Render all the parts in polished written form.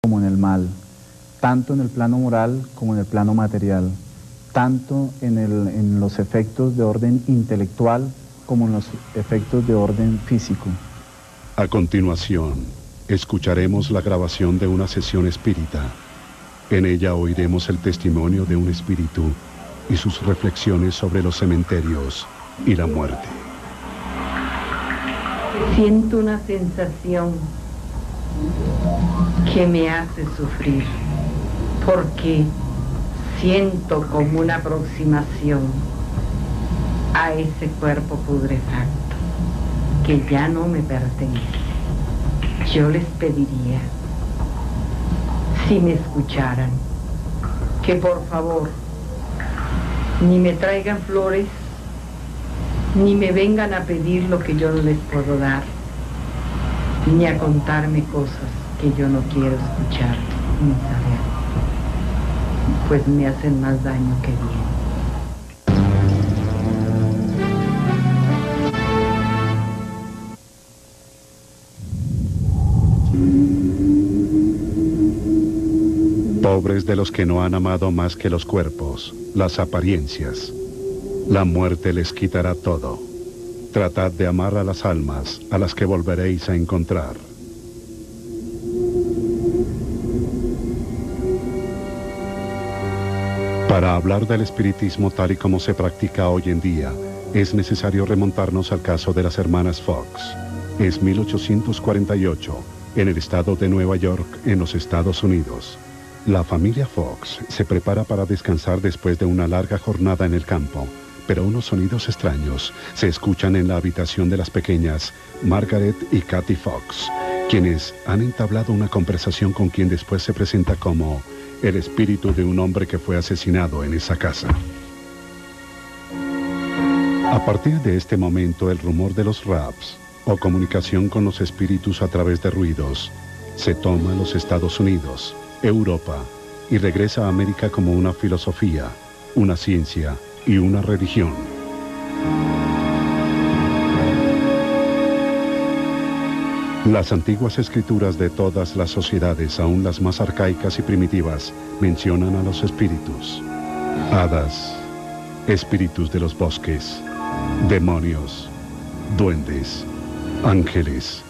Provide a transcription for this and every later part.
como en el mal, tanto en el plano moral como en el plano material, tanto en los efectos de orden intelectual como en los efectos de orden físico. A continuación, escucharemos la grabación de una sesión espírita. En ella oiremos el testimonio de un espíritu y sus reflexiones sobre los cementerios y la muerte. Siento una sensación que me hace sufrir, porque siento como una aproximación a ese cuerpo putrefacto que ya no me pertenece. Yo les pediría, si me escucharan, que por favor ni me traigan flores, ni me vengan a pedir lo que yo no les puedo dar, ni a contarme cosas que yo no quiero escuchar ni saber, pues me hacen más daño que bien. Pobres de los que no han amado más que los cuerpos, las apariencias. La muerte les quitará todo. Tratad de amar a las almas a las que volveréis a encontrar. Para hablar del espiritismo tal y como se practica hoy en día, es necesario remontarnos al caso de las hermanas Fox. Es 1848, en el estado de Nueva York, en los Estados Unidos. La familia Fox se prepara para descansar después de una larga jornada en el campo, pero unos sonidos extraños se escuchan en la habitación de las pequeñas Margaret y Kathy Fox, quienes han entablado una conversación con quien después se presenta como el espíritu de un hombre que fue asesinado en esa casa. A partir de este momento, el rumor de los raps, o comunicación con los espíritus a través de ruidos, se toma en los Estados Unidos, Europa, y regresa a América como una filosofía, una ciencia y una religión. Las antiguas escrituras de todas las sociedades, aún las más arcaicas y primitivas, mencionan a los espíritus, hadas, espíritus de los bosques, demonios, duendes, ángeles,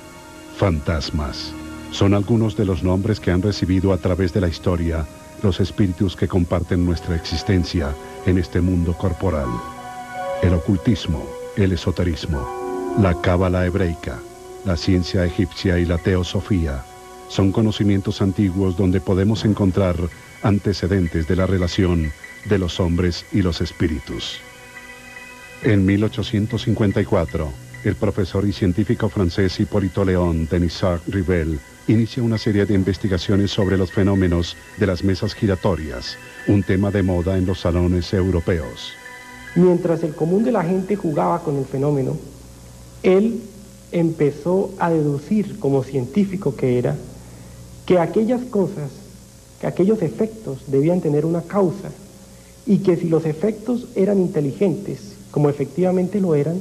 fantasmas. Son algunos de los nombres que han recibido a través de la historia los espíritus que comparten nuestra existencia en este mundo corporal. El ocultismo, el esoterismo, la cábala hebreica, la ciencia egipcia y la teosofía son conocimientos antiguos donde podemos encontrar antecedentes de la relación de los hombres y los espíritus. En 1854, el profesor y científico francés Hipólito Léon Denisard-Rivelle inicia una serie de investigaciones sobre los fenómenos de las mesas giratorias, un tema de moda en los salones europeos. Mientras el común de la gente jugaba con el fenómeno, él empezó a deducir, como científico que era, que aquellas cosas, que aquellos efectos debían tener una causa, y que si los efectos eran inteligentes, como efectivamente lo eran,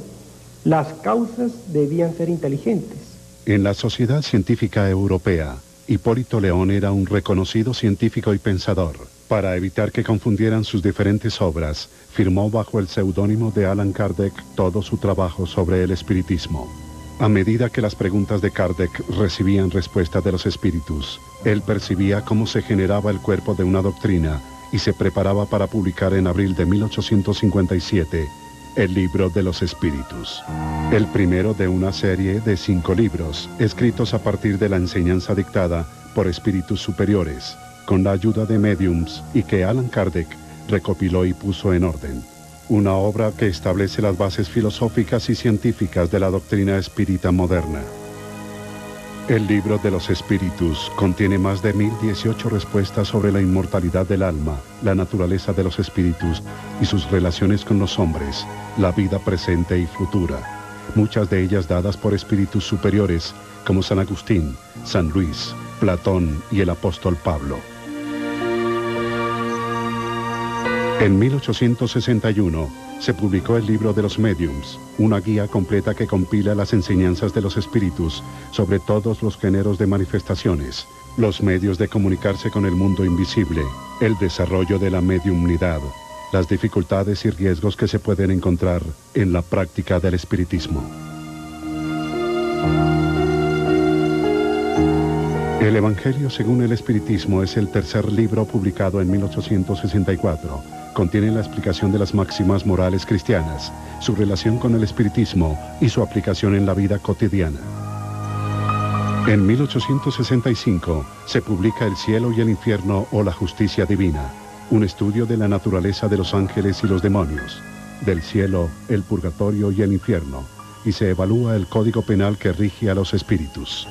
las causas debían ser inteligentes. En la sociedad científica europea, Hipólito Léon era un reconocido científico y pensador. Para evitar que confundieran sus diferentes obras, firmó bajo el seudónimo de Allan Kardec todo su trabajo sobre el espiritismo. A medida que las preguntas de Kardec recibían respuesta de los espíritus, él percibía cómo se generaba el cuerpo de una doctrina y se preparaba para publicar en abril de 1857 el libro de los espíritus, el primero de una serie de 5 libros, escritos a partir de la enseñanza dictada por espíritus superiores, con la ayuda de médiums y que Allan Kardec recopiló y puso en orden. Una obra que establece las bases filosóficas y científicas de la doctrina espírita moderna. El libro de los espíritus contiene más de 1018 respuestas sobre la inmortalidad del alma, la naturaleza de los espíritus y sus relaciones con los hombres, la vida presente y futura, muchas de ellas dadas por espíritus superiores como San Agustín, San Luis, Platón y el apóstol Pablo. En 1861 se publicó el libro de los médiums, una guía completa que compila las enseñanzas de los espíritus sobre todos los géneros de manifestaciones, los medios de comunicarse con el mundo invisible, el desarrollo de la mediumnidad, las dificultades y riesgos que se pueden encontrar en la práctica del espiritismo. El Evangelio según el Espiritismo es el tercer libro publicado en 1864. Contiene la explicación de las máximas morales cristianas, su relación con el espiritismo y su aplicación en la vida cotidiana. En 1865 se publica El cielo y el infierno o la justicia divina, un estudio de la naturaleza de los ángeles y los demonios, del cielo, el purgatorio y el infierno, y se evalúa el código penal que rige a los espíritus.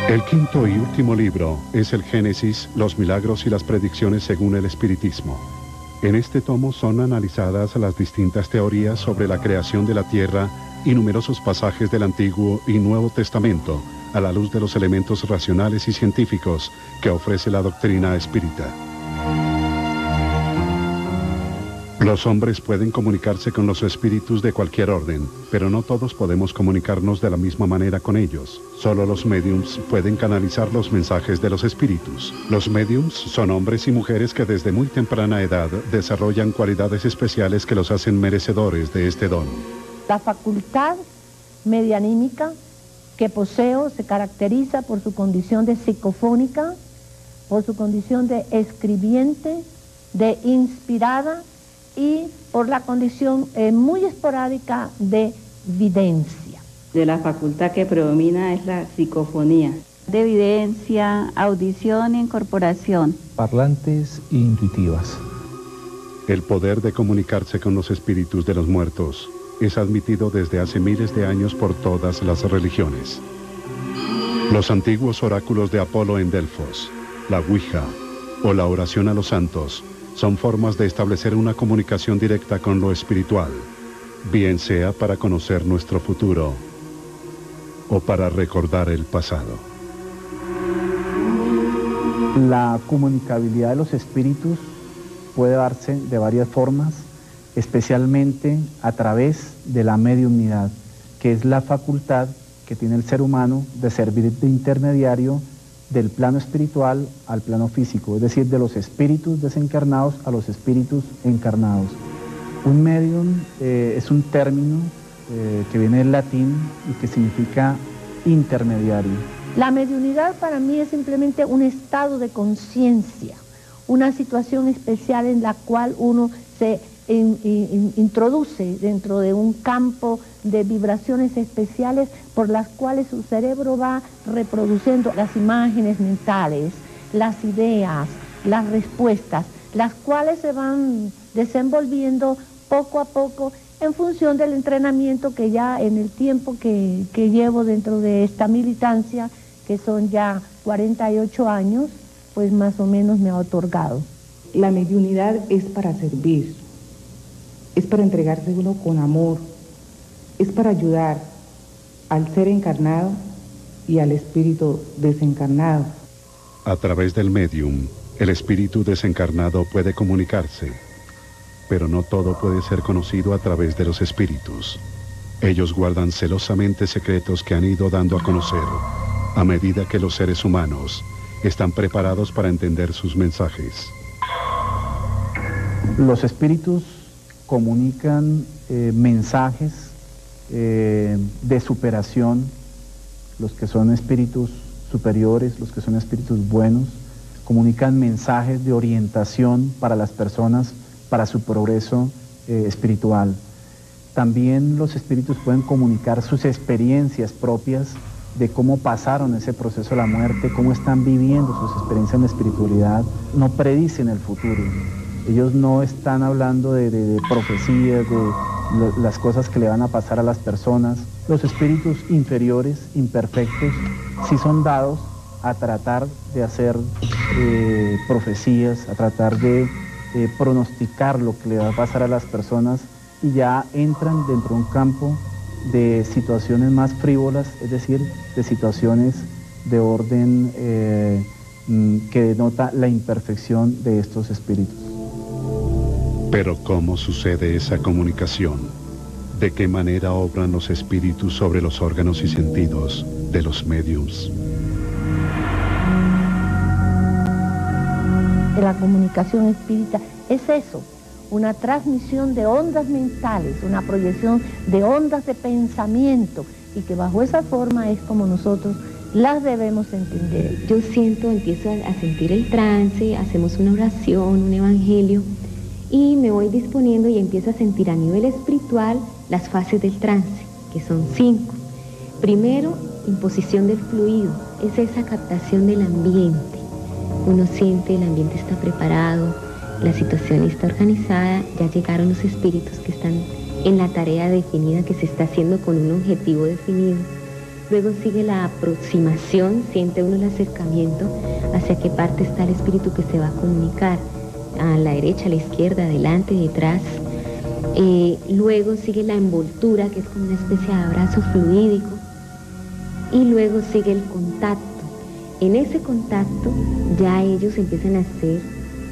El quinto y último libro es el Génesis, los milagros y las predicciones según el espiritismo. En este tomo son analizadas las distintas teorías sobre la creación de la tierra y numerosos pasajes del Antiguo y Nuevo Testamento a la luz de los elementos racionales y científicos que ofrece la doctrina espírita. Los hombres pueden comunicarse con los espíritus de cualquier orden, pero no todos podemos comunicarnos de la misma manera con ellos. Solo los médiums pueden canalizar los mensajes de los espíritus. Los médiums son hombres y mujeres que desde muy temprana edad desarrollan cualidades especiales que los hacen merecedores de este don. La facultad medianímica que poseo se caracteriza por su condición de psicofónica, por su condición de escribiente, de inspirada, y por la condición muy esporádica de videncia. De la facultad que predomina es la psicofonía. De evidencia, audición e incorporación. Parlantes e intuitivas. El poder de comunicarse con los espíritus de los muertos es admitido desde hace miles de años por todas las religiones. Los antiguos oráculos de Apolo en Delfos, la Ouija o la oración a los santos son formas de establecer una comunicación directa con lo espiritual, bien sea para conocer nuestro futuro o para recordar el pasado. La comunicabilidad de los espíritus puede darse de varias formas, especialmente a través de la mediumnidad, que es la facultad que tiene el ser humano de servir de intermediario del plano espiritual al plano físico, es decir, de los espíritus desencarnados a los espíritus encarnados. Un medium es un término que viene del latín y que significa intermediario. La mediunidad para mí es simplemente un estado de conciencia, una situación especial en la cual uno se introduce dentro de un campo de vibraciones especiales por las cuales su cerebro va reproduciendo las imágenes mentales, las ideas, las respuestas, las cuales se van desenvolviendo poco a poco en función del entrenamiento que ya en el tiempo que llevo dentro de esta militancia, que son ya 48 años, pues más o menos me ha otorgado. La mediunidad es para servir, es para entregarse uno con amor, es para ayudar al ser encarnado y al espíritu desencarnado. A través del medium, el espíritu desencarnado puede comunicarse, pero no todo puede ser conocido a través de los espíritus. Ellos guardan celosamente secretos que han ido dando a conocer a medida que los seres humanos están preparados para entender sus mensajes. Los espíritus comunican mensajes de superación, los que son espíritus superiores, los que son espíritus buenos, comunican mensajes de orientación para las personas, para su progreso espiritual. También los espíritus pueden comunicar sus experiencias propias de cómo pasaron ese proceso de la muerte, cómo están viviendo sus experiencias en la espiritualidad. No predicen el futuro. Ellos no están hablando de profecías, de las cosas que le van a pasar a las personas. Los espíritus inferiores, imperfectos, sí son dados a tratar de hacer profecías, a tratar de pronosticar lo que le va a pasar a las personas, y ya entran dentro de un campo de situaciones más frívolas, es decir, de situaciones de orden que denota la imperfección de estos espíritus. Pero ¿cómo sucede esa comunicación? ¿De qué manera obran los espíritus sobre los órganos y sentidos de los médiums? La comunicación espírita es eso, una transmisión de ondas mentales, una proyección de ondas de pensamiento, y que bajo esa forma es como nosotros las debemos entender. Yo empiezo a sentir el trance, hacemos una oración, un evangelio, y me voy disponiendo y empiezo a sentir a nivel espiritual las fases del trance, que son 5. Primero, imposición del fluido, es esa captación del ambiente. Uno siente, el ambiente está preparado, la situación está organizada, ya llegaron los espíritus que están en la tarea definida que se está haciendo con un objetivo definido. Luego sigue la aproximación, siente uno el acercamiento hacia qué parte está el espíritu que se va a comunicar, a la derecha, a la izquierda, adelante, detrás. Luego sigue la envoltura, que es como una especie de abrazo fluídico, y luego sigue el contacto. En ese contacto ya ellos empiezan a hacer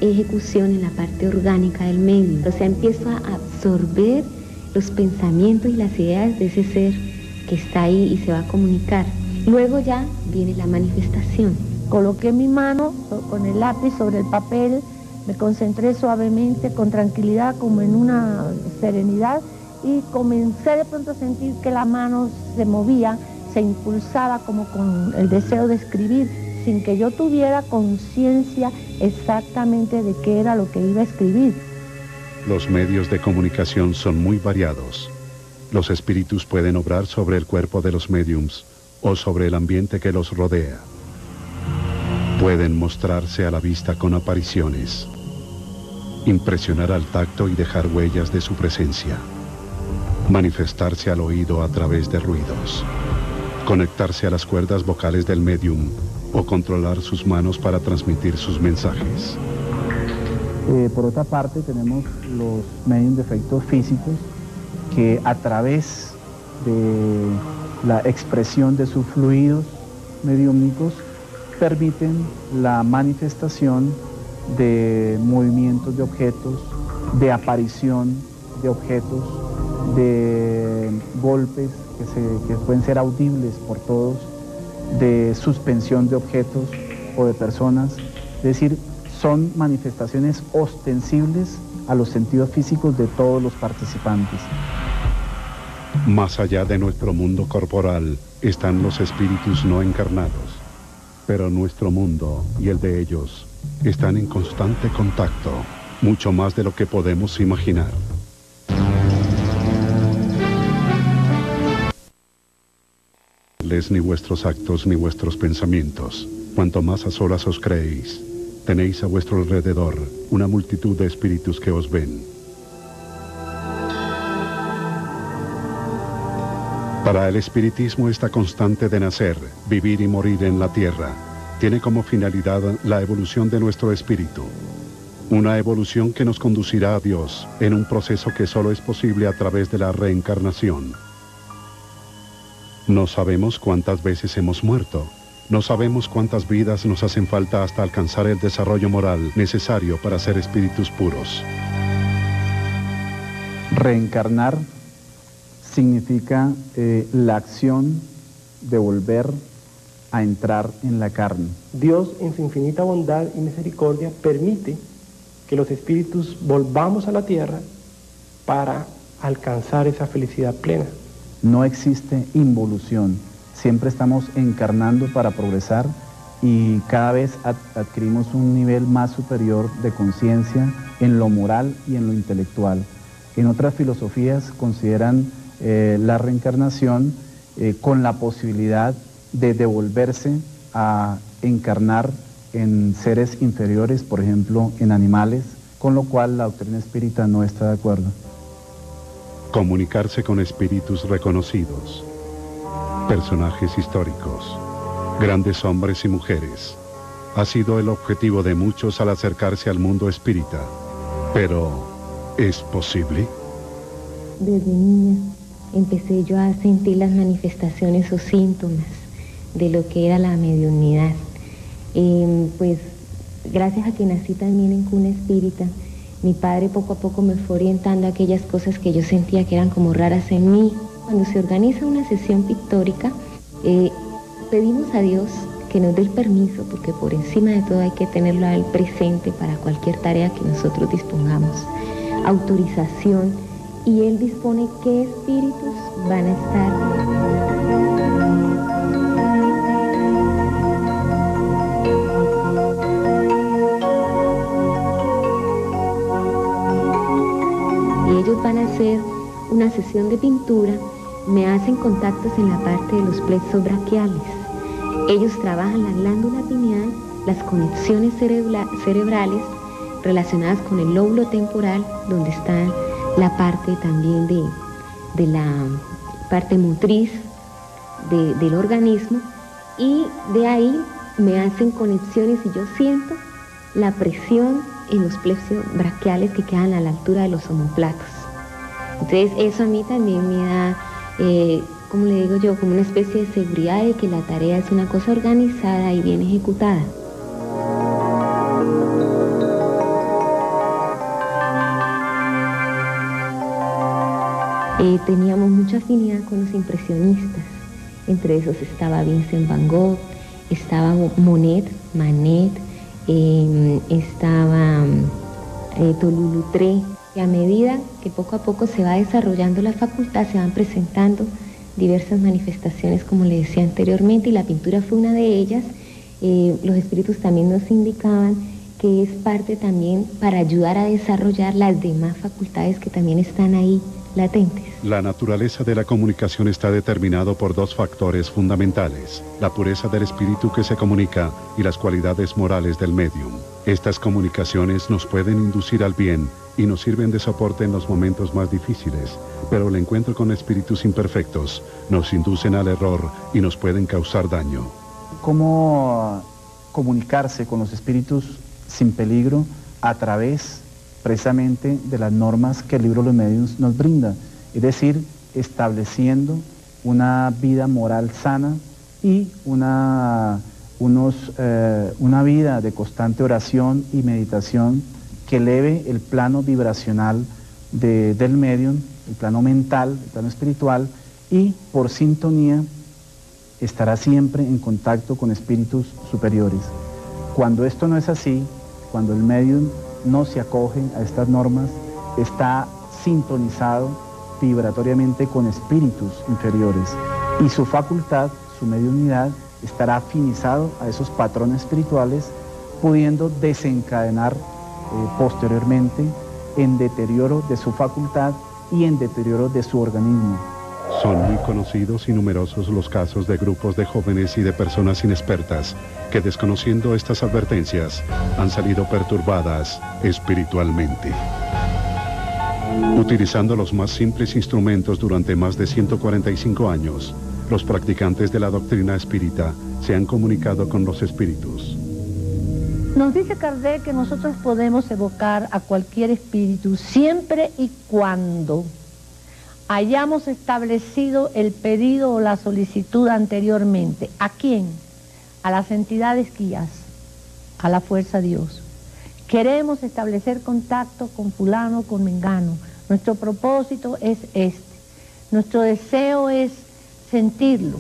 ejecución en la parte orgánica del medio. O sea, empiezo a absorber los pensamientos y las ideas de ese ser que está ahí y se va a comunicar. Luego ya viene la manifestación. Coloqué mi mano con el lápiz sobre el papel, me concentré suavemente, con tranquilidad, como en una serenidad, y comencé de pronto a sentir que la mano se movía, se impulsaba como con el deseo de escribir, sin que yo tuviera conciencia exactamente de qué era lo que iba a escribir. Los medios de comunicación son muy variados. Los espíritus pueden obrar sobre el cuerpo de los médiums o sobre el ambiente que los rodea. Pueden mostrarse a la vista con apariciones, impresionar al tacto y dejar huellas de su presencia, manifestarse al oído a través de ruidos, conectarse a las cuerdas vocales del médium o controlar sus manos para transmitir sus mensajes. Por otra parte, tenemos los medios de efectos físicos que a través de la expresión de sus fluidos mediúmnicos permiten la manifestación de movimientos de objetos, de aparición de objetos, de golpes que pueden ser audibles por todos, de suspensión de objetos o de personas. Es decir, son manifestaciones ostensibles a los sentidos físicos de todos los participantes. Más allá de nuestro mundo corporal están los espíritus no encarnados, pero nuestro mundo y el de ellos están en constante contacto, mucho más de lo que podemos imaginar. Ni vuestros actos ni vuestros pensamientos. Cuanto más a solas os creéis, tenéis a vuestro alrededor una multitud de espíritus que os ven. Para el espiritismo, esta constante de nacer, vivir y morir en la tierra tiene como finalidad la evolución de nuestro espíritu. Una evolución que nos conducirá a Dios en un proceso que solo es posible a través de la reencarnación. No sabemos cuántas veces hemos muerto. No sabemos cuántas vidas nos hacen falta hasta alcanzar el desarrollo moral necesario para ser espíritus puros. Reencarnar significa la acción de volver a entrar en la carne. Dios, en su infinita bondad y misericordia, permite que los espíritus volvamos a la tierra para alcanzar esa felicidad plena. No existe involución, siempre estamos encarnando para progresar y cada vez adquirimos un nivel más superior de conciencia en lo moral y en lo intelectual. En otras filosofías consideran la reencarnación con la posibilidad de devolverse a encarnar en seres inferiores, por ejemplo, en animales, con lo cual la doctrina espírita no está de acuerdo. Comunicarse con espíritus reconocidos, personajes históricos, grandes hombres y mujeres, ha sido el objetivo de muchos al acercarse al mundo espírita. Pero, ¿es posible? Desde niña empecé yo a sentir las manifestaciones o síntomas de lo que era la mediunidad. Pues gracias a que nací también en cuna espírita, Mi padre poco a poco me fue orientando a aquellas cosas que yo sentía que eran como raras en mí. Cuando se organiza una sesión pictórica, pedimos a Dios que nos dé el permiso, porque por encima de todo hay que tenerlo a Él presente para cualquier tarea que nosotros dispongamos. Autorización, y Él dispone qué espíritus van a estar. Ellos van a hacer una sesión de pintura, me hacen contactos en la parte de los plexos braquiales. Ellos trabajan la glándula pineal, las conexiones cerebrales relacionadas con el lóbulo temporal, donde está la parte también de la parte motriz del organismo, y de ahí me hacen conexiones y yo siento la presión en los plexos braquiales que quedan a la altura de los omóplatos. Entonces eso a mí también me da, como le digo yo, como una especie de seguridad de que la tarea es una cosa organizada y bien ejecutada. Teníamos mucha afinidad con los impresionistas. Entre esos estaba Vincent Van Gogh, estaba Manet, estaba Toulouse-Lautrec, y a medida que poco a poco se va desarrollando la facultad, se van presentando diversas manifestaciones, como le decía anteriormente, y la pintura fue una de ellas. Los espíritus también nos indicaban que es parte también para ayudar a desarrollar las demás facultades que también están ahí latentes. La naturaleza de la comunicación está determinado por dos factores fundamentales: la pureza del espíritu que se comunica y las cualidades morales del medium. Estas comunicaciones nos pueden inducir al bien y nos sirven de soporte en los momentos más difíciles, pero el encuentro con espíritus imperfectos nos inducen al error y nos pueden causar daño. ¿Cómo comunicarse con los espíritus sin peligro? A través precisamente de las normas que el libro de los medios nos brinda, es decir, estableciendo una vida moral sana y una vida de constante oración y meditación que eleve el plano vibracional del medium, el plano mental, el plano espiritual, y por sintonía estará siempre en contacto con espíritus superiores. Cuando esto no es así, cuando el medium no se acoge a estas normas, está sintonizado vibratoriamente con espíritus inferiores y su facultad, su mediunidad, estará afinizado a esos patrones espirituales, pudiendo desencadenar posteriormente en deterioro de su facultad y en deterioro de su organismo. Son muy conocidos y numerosos los casos de grupos de jóvenes y de personas inexpertas que, desconociendo estas advertencias, han salido perturbadas espiritualmente. Utilizando los más simples instrumentos durante más de 145 años, los practicantes de la doctrina espírita se han comunicado con los espíritus. Nos dice Kardec que nosotros podemos evocar a cualquier espíritu siempre y cuando hayamos establecido el pedido o la solicitud anteriormente. ¿A quién? A las entidades guías, a la fuerza Dios. Queremos establecer contacto con fulano, con mengano. Nuestro propósito es este. Nuestro deseo es sentirlo.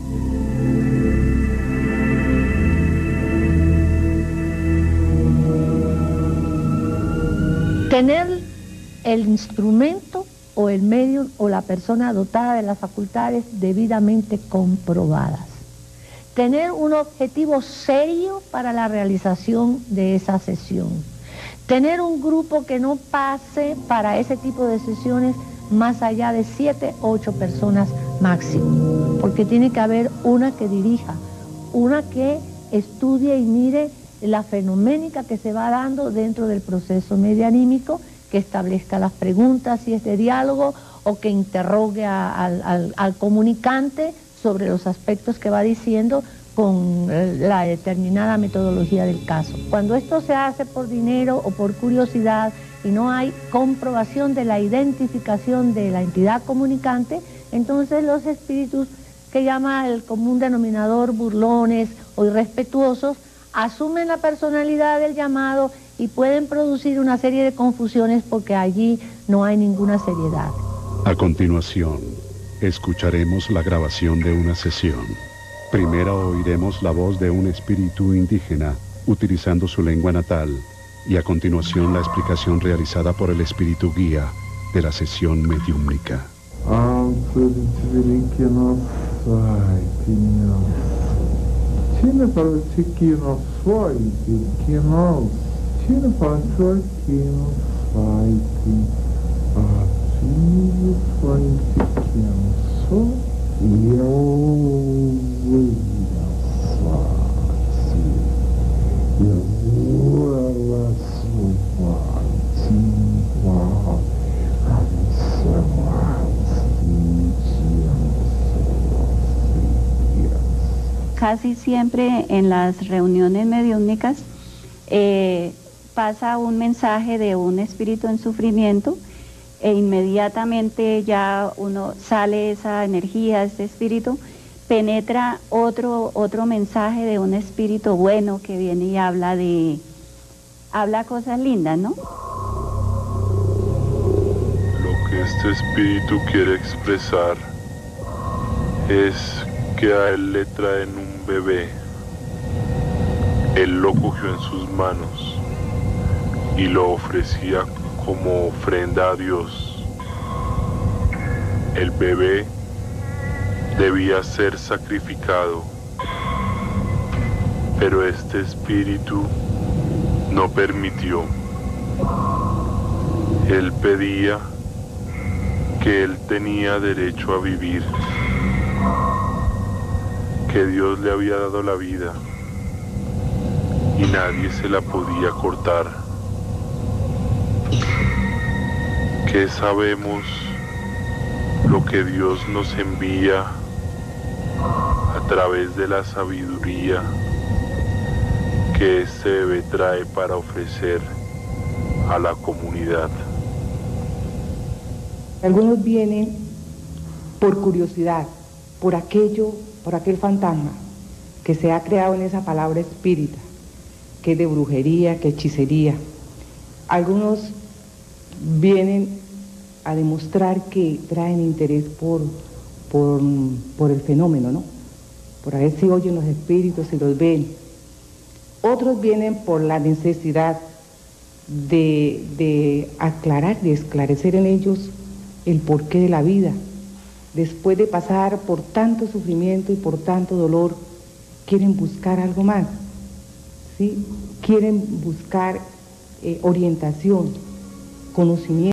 Tener el instrumento o el medio o la persona dotada de las facultades debidamente comprobadas. Tener un objetivo serio para la realización de esa sesión. Tener un grupo que no pase para ese tipo de sesiones más allá de 7 o 8 personas máximo, porque tiene que haber una que dirija, una que estudie y mire la fenoménica que se va dando dentro del proceso medianímico, que establezca las preguntas si es de diálogo o que interrogue al comunicante sobre los aspectos que va diciendo con la determinada metodología del caso. Cuando esto se hace por dinero o por curiosidad y no hay comprobación de la identificación de la entidad comunicante, entonces los espíritus que llama el común denominador burlones o irrespetuosos asumen la personalidad del llamado y pueden producir una serie de confusiones porque allí no hay ninguna seriedad. A continuación, escucharemos la grabación de una sesión. Primero oiremos la voz de un espíritu indígena utilizando su lengua natal y a continuación la explicación realizada por el espíritu guía de la sesión mediúmnica. Casi siempre en las reuniones mediúmnicas pasa un mensaje de un espíritu en sufrimiento e inmediatamente ya uno sale esa energía, este espíritu, penetra otro mensaje de un espíritu bueno que viene y habla cosas lindas, ¿no? Lo que este espíritu quiere expresar es que a él le traen un bebé. Él lo cogió en sus manos y lo ofrecía como ofrenda a Dios. El bebé debía ser sacrificado, pero este espíritu no permitió. Él pedía que él tenía derecho a vivir, que Dios le había dado la vida y nadie se la podía cortar. Que sabemos lo que Dios nos envía a través de la sabiduría que este bebé trae para ofrecer a la comunidad. Algunos vienen por curiosidad, por aquel fantasma que se ha creado en esa palabra espírita, que es de brujería, que hechicería. Algunos vienen a demostrar que traen interés por el fenómeno, ¿no? Por a ver si oyen los espíritus, si los ven. Otros vienen por la necesidad de aclarar, de esclarecer en ellos el porqué de la vida. Después de pasar por tanto sufrimiento y por tanto dolor, quieren buscar algo más, ¿sí? Quieren buscar orientación, conocimiento.